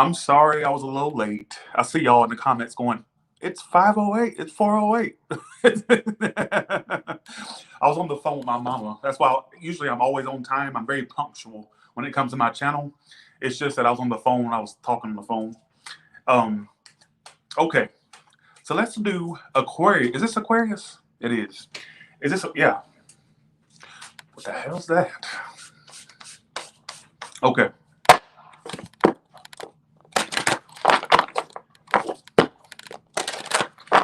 I'm sorry I was a little late. I see y'all in the comments going, it's 5:08, it's 4:08. I was on the phone with my mama. That's why usually I'm always on time. I'm very punctual when it comes to my channel. It's just that I was on the phone when I was talking on the phone. Um, okay. So let's do Aquarius. Is this Aquarius? It is. Is this, yeah. What the hell's that? Okay.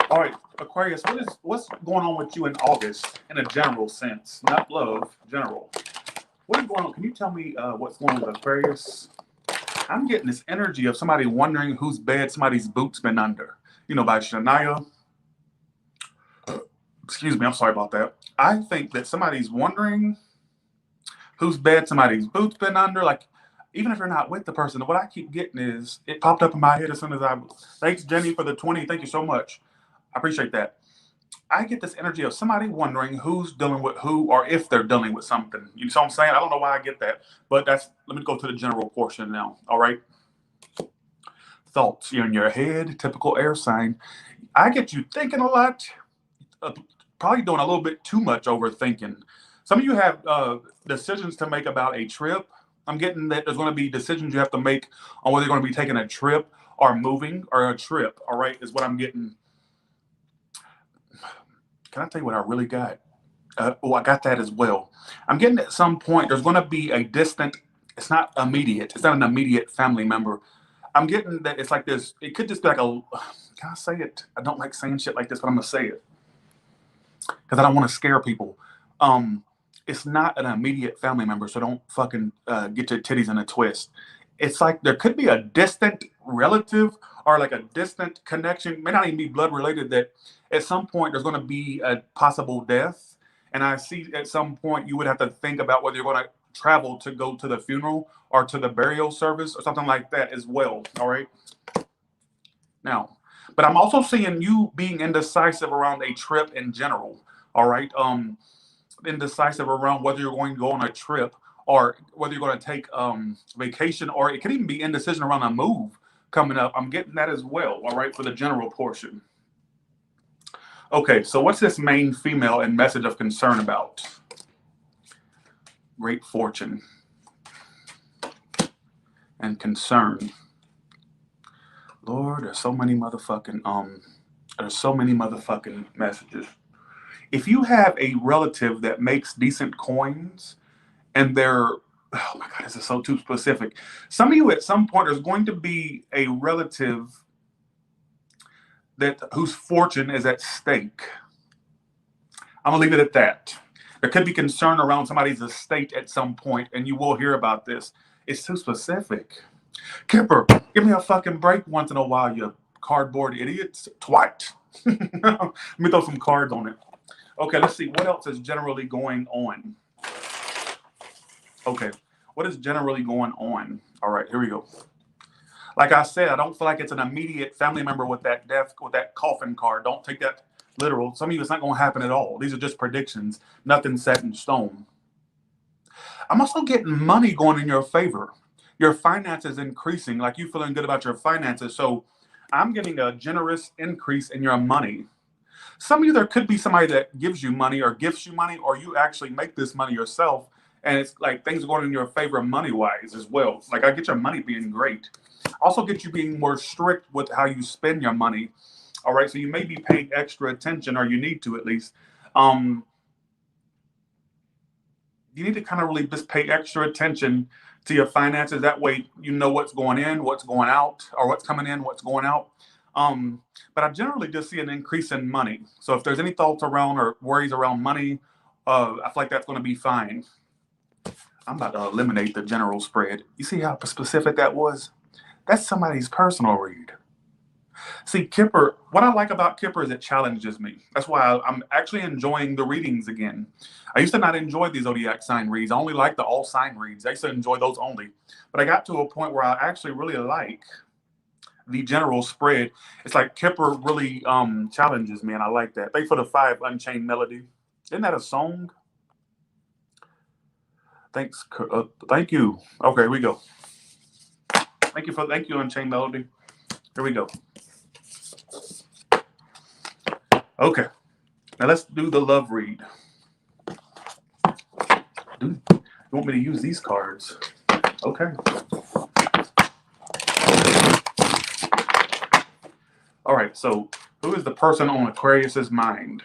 All right, Aquarius, what's going on with you in August in a general sense? Not love, general. What is going on? Can you tell me what's going on with Aquarius? I'm getting this energy of somebody wondering whose bed somebody's boots been under. You know, by Shania. Excuse me, I'm sorry about that. I think that somebody's wondering whose bed somebody's boots been under. Like, even if you're not with the person, what I keep getting is, it popped up in my head as soon as I, thanks Jenny for the 20, thank you so much. I appreciate that. I get this energy of somebody wondering who's dealing with who or if they're dealing with something. You know what I'm saying? I don't know why I get that, but let me go to the general portion now. All right. Thoughts. You're in your head, typical air sign. I get you thinking a lot, probably doing a little bit too much overthinking. Some of you have decisions to make about a trip. I'm getting that there's going to be decisions you have to make on whether you're going to be taking a trip or moving or a trip. All right, is what I'm getting. Can I tell you what I really got? I got that as well. I'm getting at some point there's going to be a distant, it's not immediate, it's not an immediate family member. I'm getting that it's like this, it could just be like a, can I say it? I don't like saying shit like this, but I'm going to say it because I don't want to scare people. It's not an immediate family member, so don't fucking get your titties in a twist. It's like there could be a distant relative or like a distant connection, may not even be blood related, that at some point there's going to be a possible death. And I see at some point you would have to think about whether you're going to travel to go to the funeral or to the burial service or something like that as well. All right. Now, but I'm also seeing you being indecisive around a trip in general. All right. Indecisive around whether you're going to go on a trip or whether you're going to take vacation, or it could even be indecision around a move coming up. I'm getting that as well. All right, for the general portion. Okay, so what's this main female and message of concern about? Great fortune and concern. Lord, there's so many motherfucking messages. If you have a relative that makes decent coins and they're, oh my God, this is so too specific. Some of you at some point, there's going to be a relative whose fortune is at stake. I'm gonna leave it at that. There could be concern around somebody's estate at some point, and you will hear about this. It's too specific. Kipper, give me a fucking break once in a while, you cardboard idiots. Twat. Let me throw some cards on it. Okay, let's see. What else is generally going on? Okay, what is generally going on? All right, here we go. Like I said, I don't feel like it's an immediate family member with that death, with that coffin card. Don't take that literal. Some of you, it's not going to happen at all. These are just predictions. Nothing set in stone. I'm also getting money going in your favor. Your finances increasing, like you feeling good about your finances. So I'm getting a generous increase in your money. Some of you, there could be somebody that gives you money or gifts you money, or you actually make this money yourself. And it's like things are going in your favor money-wise as well. Like I get your money being great. Also get you being more strict with how you spend your money. All right, so you may be paying extra attention, or you need to at least. You need to kind of really just pay extra attention to your finances. That way you know what's going in, what's going out, or what's coming in, what's going out. But I generally just see an increase in money. So if there's any thoughts around or worries around money, I feel like that's going to be fine. I'm about to eliminate the general spread. You see how specific that was? That's somebody's personal read. See, Kipper, what I like about Kipper is it challenges me. That's why I'm actually enjoying the readings again. I used to not enjoy the Zodiac sign reads. I only like the all sign reads. I used to enjoy those only. But I got to a point where I actually really like the general spread. It's like Kipper really challenges me, and I like that. Thanks for the 5 Unchained Melody. Isn't that a song? Thanks. Thank you. Okay, here we go. Thank you, Unchained Melody. Here we go. Okay. Now let's do the love read. Dude, you want me to use these cards? Okay. All right, so who is the person on Aquarius's mind?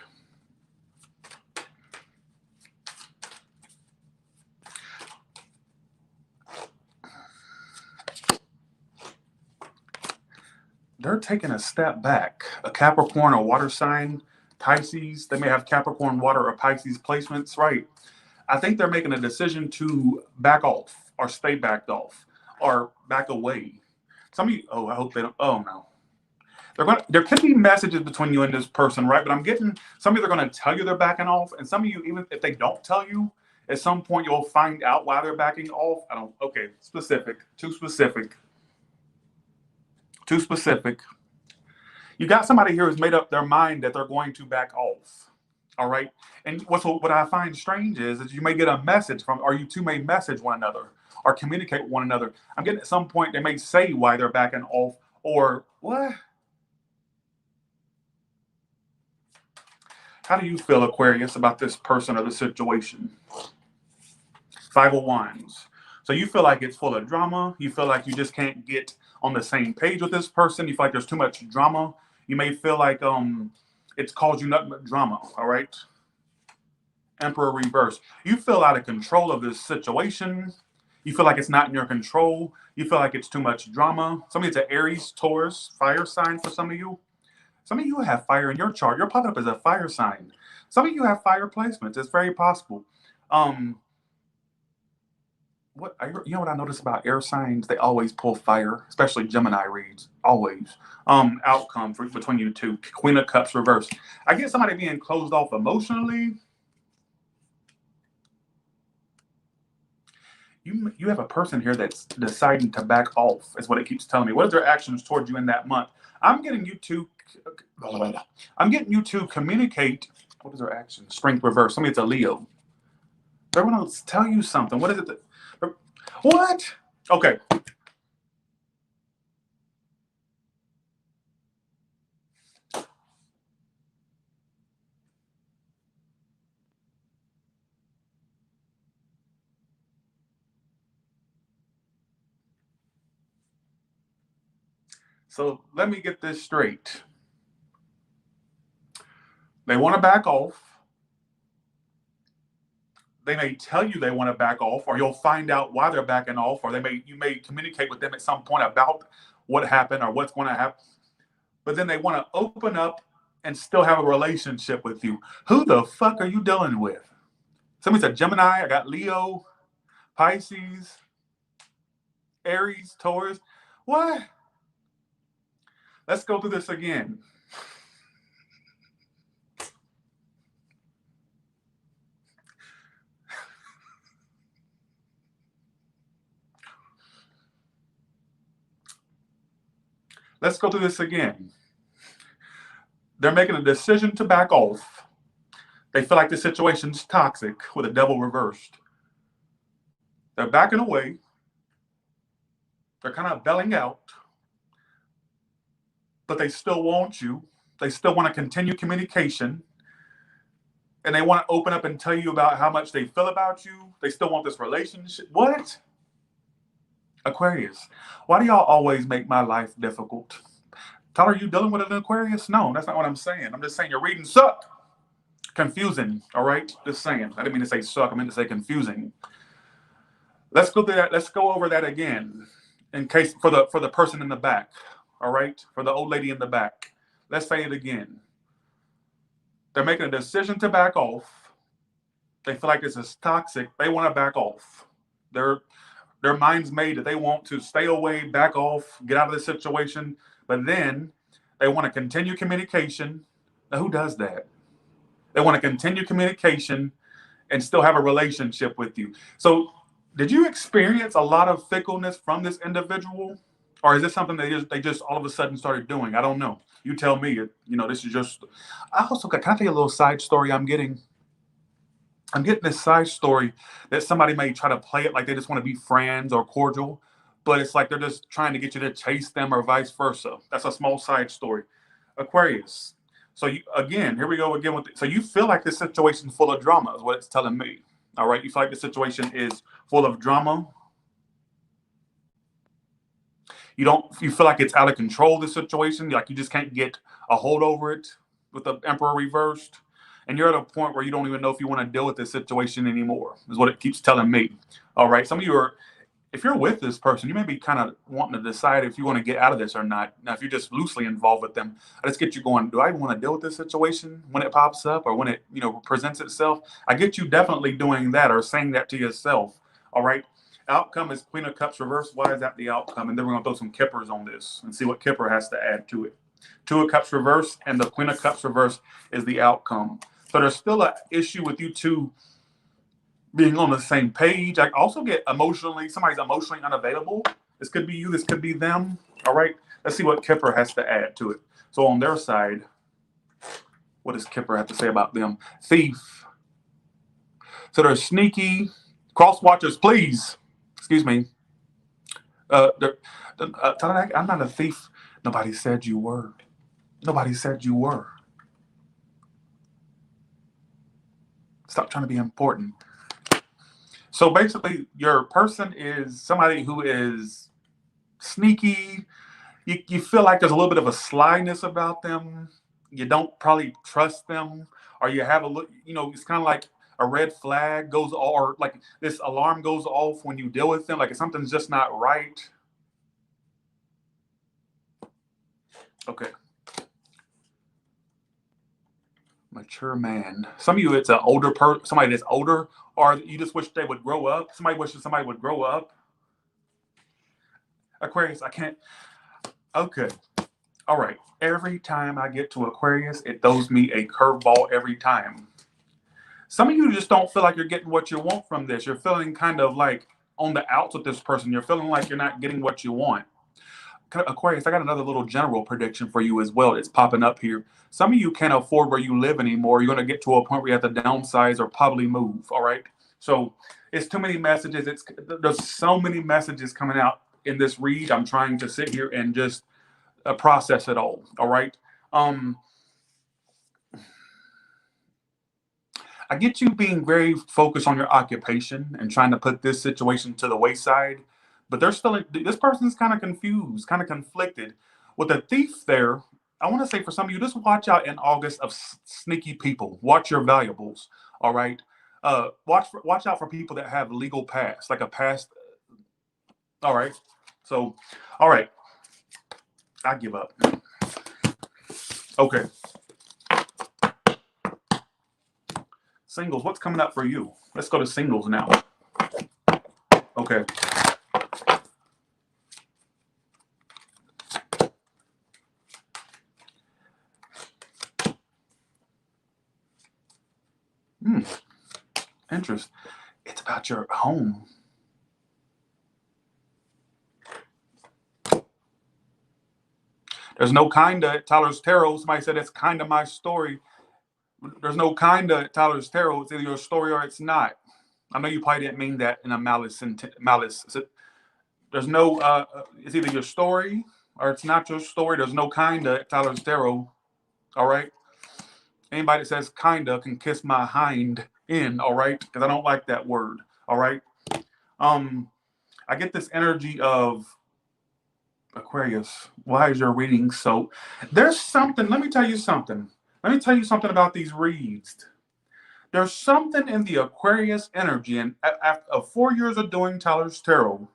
They're taking a step back. A Capricorn, a water sign, Pisces. They may have Capricorn, water, or Pisces placements, right? I think they're making a decision to back off or stay backed off or back away. Some of you, oh, I hope they don't, oh no. There could be messages between you and this person, right? But I'm getting, some of you are going to tell you they're backing off. And some of you, even if they don't tell you, at some point you'll find out why they're backing off. Okay, specific, too specific. Too specific. You got somebody here who's made up their mind that they're going to back off. All right. And what I find strange is you may get a message from, or you two may message one another or communicate with one another. I'm getting at some point they may say why they're backing off or what? How do you feel, Aquarius, about this person or the situation? Five of Wands. So you feel like it's full of drama. You feel like you just can't get on the same page with this person. You feel like there's too much drama. You may feel like it's caused you nothing but drama. All right. Emperor reverse. You feel out of control of this situation. You feel like it's not in your control. You feel like it's too much drama. Some of it's an Aries, Taurus, fire sign for some of you. Some of you have fire in your chart. You're popping up as a fire sign. Some of you have fire placements. It's very possible. You know what I notice about air signs? They always pull fire, especially Gemini reads. Always. Outcome between you two. Queen of Cups reverse. I get somebody being closed off emotionally. You have a person here that's deciding to back off, is what it keeps telling me. What are their actions towards you in that month? I'm getting you to communicate. What is their action? Strength reverse. Somebody, it's a Leo. They're going to tell you something. What is it? What? Okay. So let me get this straight. They want to back off. They may tell you they want to back off, or you'll find out why they're backing off, or you may communicate with them at some point about what happened or what's going to happen. But then they want to open up and still have a relationship with you. Who the fuck are you dealing with? Somebody said Gemini. I got Leo, Pisces, Aries, Taurus. What? Let's go through this again. Let's go through this again. They're making a decision to back off. They feel like the situation's toxic with the devil reversed. They're backing away. They're kind of belling out. But they still want you. They still want to continue communication. And they want to open up and tell you about how much they feel about you. They still want this relationship. What? Aquarius, why do y'all always make my life difficult? Tyler, are you dealing with an Aquarius? No, that's not what I'm saying. I'm just saying your readings suck. Confusing, all right? Just saying. I didn't mean to say suck. I meant to say confusing. Let's go through that. Let's go over that again, in case for the person in the back, all right? For the old lady in the back. Let's say it again. They're making a decision to back off. They feel like this is toxic. They want to back off. Their mind's made that they want to stay away, back off, get out of the situation, but then they want to continue communication. Now, who does that? They want to continue communication and still have a relationship with you. So did you experience a lot of fickleness from this individual? Or is this something they just all of a sudden started doing? I don't know. You tell me. This is just... I also, can I tell you a little side story I'm getting this side story that somebody may try to play it like they just want to be friends or cordial. but it's like they're just trying to get you to chase them or vice versa. That's a small side story. Aquarius. So you, again, here we go again with so you feel like this situation is full of drama is what it's telling me. All right, you feel like the situation is full of drama. You feel like it's out of control, the situation, like you just can't get a hold over it with the Emperor reversed. And you're at a point where you don't even know if you want to deal with this situation anymore, is what it keeps telling me. All right. Some of you are, if you're with this person, you may be kind of wanting to decide if you want to get out of this or not. Now, if you're just loosely involved with them, let's get you going. Do I want to deal with this situation when it pops up or when it, presents itself? I get you definitely doing that or saying that to yourself. All right. Outcome is Queen of Cups reverse. Why is that the outcome? And then we're going to throw some kippers on this and see what kipper has to add to it. Two of Cups reverse and the Queen of Cups reverse is the outcome. So there's still an issue with you two being on the same page. I also get somebody's emotionally unavailable. This could be you. This could be them. All right. Let's see what kipper has to add to it. So on their side, what does kipper have to say about them? Thief. So they're sneaky. Cross watchers, please. Excuse me. I'm not a thief. Nobody said you were. Nobody said you were. Stop trying to be important. So basically, your person is somebody who is sneaky. You feel like there's a little bit of a slyness about them. You don't probably trust them, or you have a look. It's kind of like a red flag goes, or like this alarm goes off when you deal with them. Like something's just not right. Okay. Mature man. Some of you, it's an older somebody that's older, or you just wish they would grow up. Somebody wishes somebody would grow up. Aquarius, I can't. Okay. All right. Every time I get to Aquarius, it throws me a curveball every time. Some of you just don't feel like you're getting what you want from this. You're feeling kind of like on the outs with this person. You're feeling like you're not getting what you want. Aquarius, I got another little general prediction for you as well. It's popping up here. Some of you can't afford where you live anymore. You're going to get to a point where you have to downsize or probably move. All right. So it's too many messages. There's so many messages coming out in this read. I'm trying to sit here and just process it all. All right. I get you being very focused on your occupation and trying to put this situation to the wayside, but this person's kind of confused, kind of conflicted. With the thief there, I want to say for some of you, just watch out in August of sneaky people. Watch your valuables. All right. Watch out for people that have legal past, like a past. All right. So, all right. I give up. Okay. Singles, what's coming up for you? Let's go to singles now. Okay. Interest. It's about your home. There's no kinda at Tyler's Tarot. Somebody said it's kinda my story. There's no kinda at Tyler's Tarot. It's either your story or it's not. I know you probably didn't mean that in a malice. There's no. It's either your story or it's not your story. There's no kinda at Tyler's Tarot. All right. Anybody that says kinda can kiss my hind end. All right, because I don't like that word. All right. I get this energy of Aquarius. Why is your reading so? There's something. Let me tell you something. Let me tell you something about these reads. There's something in the Aquarius energy, and after 4 years of doing Tyler's Tarot,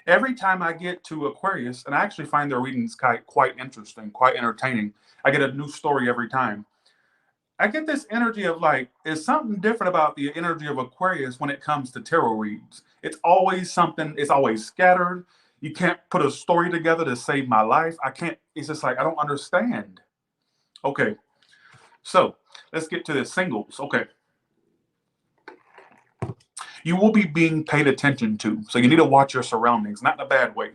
every time I get to Aquarius, and I actually find their readings quite interesting, quite entertaining. I get a new story every time. I get this energy of like, there's something different about the energy of Aquarius when it comes to tarot reads. It's always something, it's always scattered. You can't put a story together to save my life. I can't, it's just like, I don't understand. Okay, so let's get to the singles. Okay. You will be being paid attention to. So you need to watch your surroundings, not in a bad way.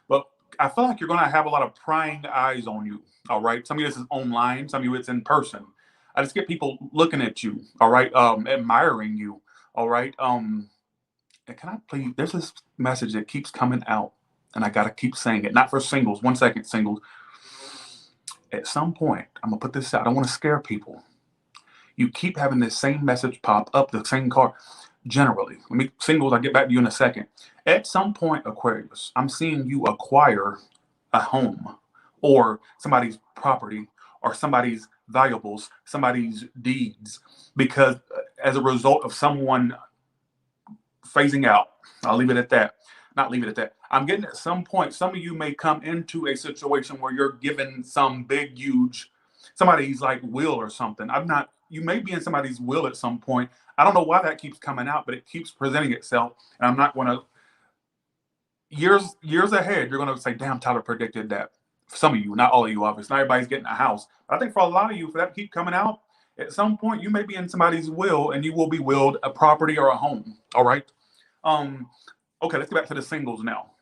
But I feel like you're going to have a lot of prying eyes on you. All right. Some of you this is online, some of you it's in person. I just get people looking at you, all right, admiring you, all right. And can I please? There's this message that keeps coming out. and I got to keep saying it, not for singles. 1 second, singles. At some point, I'm going to put this out. I don't want to scare people. You keep having this same message pop up, the same card. Generally, let me singles, I'll get back to you in a second. At some point, Aquarius, I'm seeing you acquire a home or somebody's property or somebody's valuables, somebody's deeds, because as a result of someone phasing out, I'll leave it at that. Not leave it at that. I'm getting at some point, some of you may come into a situation where you're given some big, huge, somebody's like will or something. I'm not, you may be in somebody's will at some point. I don't know why that keeps coming out, but it keeps presenting itself. And I'm not going to, years ahead, you're going to say, damn, Tyler predicted that. For some of you, not all of you, obviously. Not everybody's getting a house. But I think for a lot of you, for that to keep coming out, at some point, you may be in somebody's will and you will be willed a property or a home. All right. Okay, let's get back to the singles now.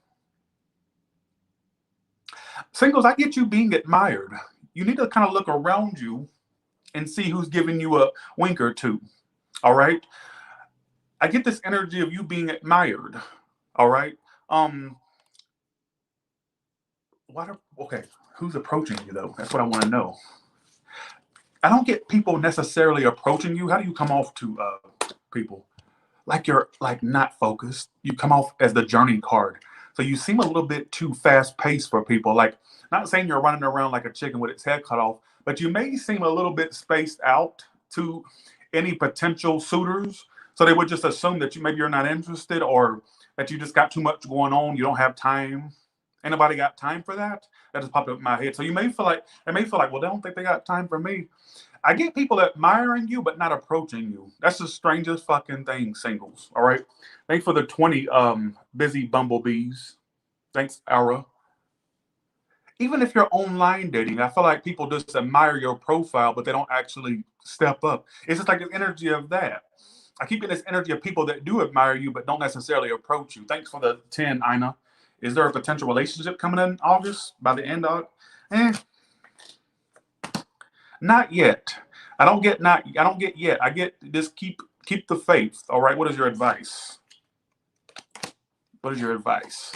Singles, I get you being admired. You need to kind of look around you and see who's giving you a wink or two. All right. I get this energy of you being admired. All right. Okay, who's approaching you though? That's what I want to know. I don't get people necessarily approaching you. How do you come off to people? Like you're like not focused. You come off as the journey card. So you seem a little bit too fast paced for people. Like, not saying you're running around like a chicken with its head cut off, but you may seem a little bit spaced out to any potential suitors. So they would just assume that maybe you're not interested or that you just got too much going on. You don't have time. Anybody got time for that? That just popped up in my head. So you may feel like, well, they don't think they got time for me. I get people admiring you, but not approaching you. That's the strangest fucking thing, singles. All right. Thanks for the 20 busy bumblebees. Thanks, Ara. Even if you're online dating, I feel like people just admire your profile, but they don't actually step up. It's just like the energy of that. I keep getting this energy of people that do admire you, but don't necessarily approach you. Thanks for the 10, Ina. Is there a potential relationship coming in August by the end of it? Not yet. I don't get yet. I get just keep the faith. All right. What is your advice? What is your advice?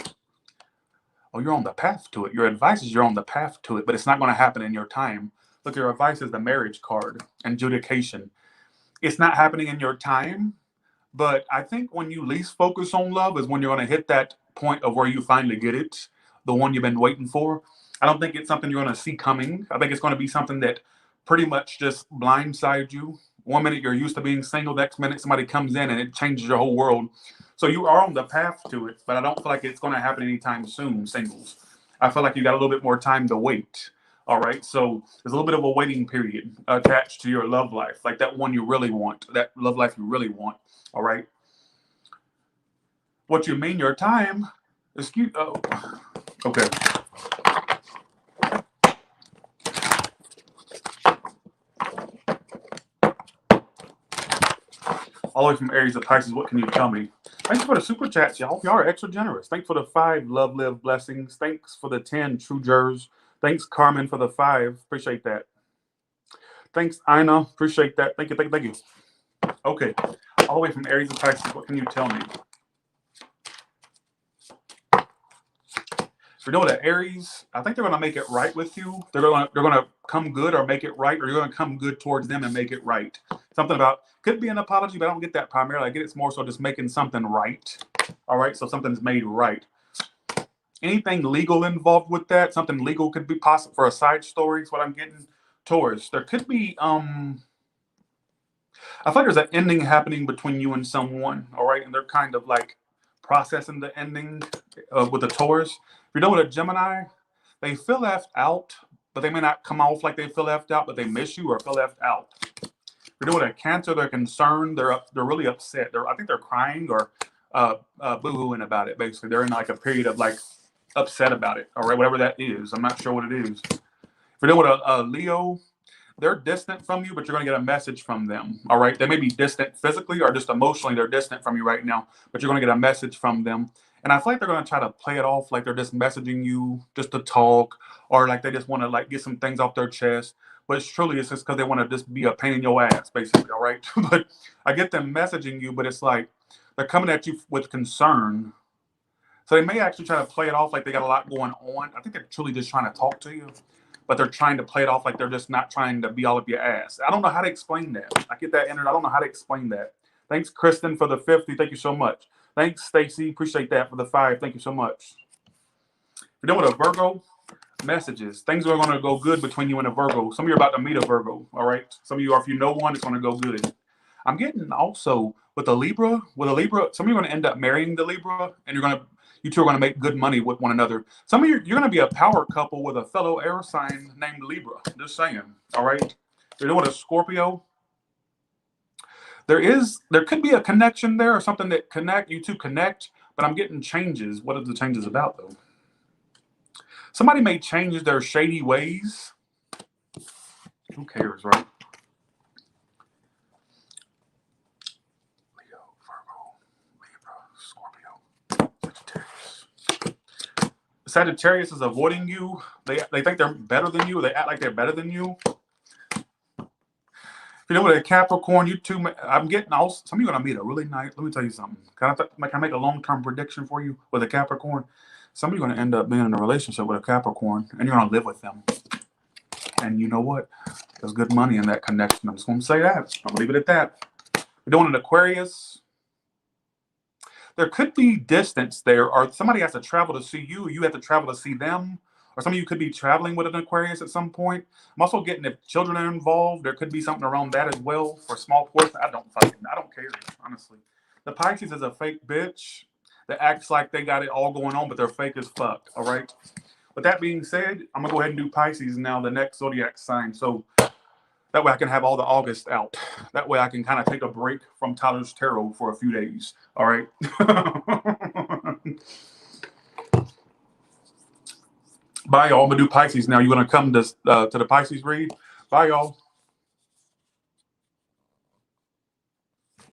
Oh, you're on the path to it. Your advice is you're on the path to it, but it's not going to happen in your time. Look, your advice is the marriage card and adjudication. It's not happening in your time, but I think when you least focus on love is when you're going to hit that point of where you finally get it, the one you've been waiting for. I don't think it's something you're going to see coming. I think it's going to be something that pretty much just blindsides you. 1 minute you're used to being single, next minute somebody comes in and it changes your whole world. So you are on the path to it, but I don't feel like it's going to happen anytime soon, singles. I feel like you got a little bit more time to wait. All right. So there's a little bit of a waiting period attached to your love life, like that one you really want, that love life you really want. All right. What you mean your time? Excuse. Oh, okay. All the way from Aries to Pisces, what can you tell me? Thanks for the super chats, y'all. Y'all are extra generous. Thanks for the 5 love, live, blessings. Thanks for the 10 true jers. Thanks, Carmen, for the 5. Appreciate that. Thanks, Ina. Appreciate that. Thank you. Okay. All the way from Aries to Pisces, what can you tell me? You know that Aries, I think they're going to make it right with you. They're going to come good or make it right, or you're going to come good towards them and make it right. Something about, could be an apology, but I don't get that primarily. I get it's more so just making something right. All right, so something's made right. Anything legal involved with that? Something legal could be possible for a side story is what I'm getting towards. There could be, I feel like there's an ending happening between you and someone, all right? And they're kind of like processing the ending with the Taurus. If you're done with a Gemini, they feel left out, but they may not come off like they feel left out, but they miss you or feel left out. If you're doing a Cancer, they're concerned, they're really upset. I think they're crying or boo-hooing about it, basically. They're in like a period of like upset about it, all right, whatever that is. I'm not sure what it is. If you're doing a Leo, they're distant from you, but you're going to get a message from them, all right? They may be distant physically or just emotionally. They're distant from you right now, but you're going to get a message from them. And I feel like they're going to try to play it off like they're just messaging you just to talk, or like they just want to like get some things off their chest. But it's just because they want to just be a pain in your ass, basically, all right? But I get them messaging you, but it's like they're coming at you with concern. So they may actually try to play it off like they got a lot going on. I think they're truly just trying to talk to you, but they're trying to play it off like they're just not trying to be all up your ass. I don't know how to explain that. I get that energy. I don't know how to explain that. Thanks, Kristen, for the 50. Thank you so much. Thanks, Stacy. Appreciate that for the 5. Thank you so much. If you're dealing with a Virgo, messages. Things are going to go good between you and a Virgo. Some of you are about to meet a Virgo, all right? Some of you, or if you know one, it's going to go good. I'm getting also with a Libra, some of you are going to end up marrying the Libra, and you two are going to make good money with one another. Some of you, you're going to be a power couple with a fellow air sign named Libra. Just saying, all right? If you're dealing with a Scorpio, there could be a connection there or something that you two connect, but I'm getting changes. What are the changes about, though? Somebody may change their shady ways. Who cares, right? Leo, Virgo, Libra, Scorpio, Sagittarius. Sagittarius is avoiding you. They think they're better than you. They act like they're better than you. If you're with a Capricorn, you two, I'm getting also, some of you are going to meet a really nice, let me tell you something. Can I make a long-term prediction for you with a Capricorn? Some of you are going to end up being in a relationship with a Capricorn, and you're going to live with them. And you know what? There's good money in that connection. I'm just going to say that. I'm going to leave it at that. We're doing an Aquarius. There could be distance there, or somebody has to travel to see you, or you have to travel to see them, or some of you could be traveling with an Aquarius at some point. I'm also getting, if children are involved, there could be something around that as well for a small portion. I don't care, honestly. The Pisces is a fake bitch that acts like they got it all going on, but they're fake as fuck, all right? With that being said, I'm going to go ahead and do Pisces now, the next Zodiac sign. So that way I can have all the August out. That way I can kind of take a break from Tyler's Tarot for a few days, all right? Bye, y'all. I'm going to do Pisces now. You want to come to the Pisces read? Bye, y'all.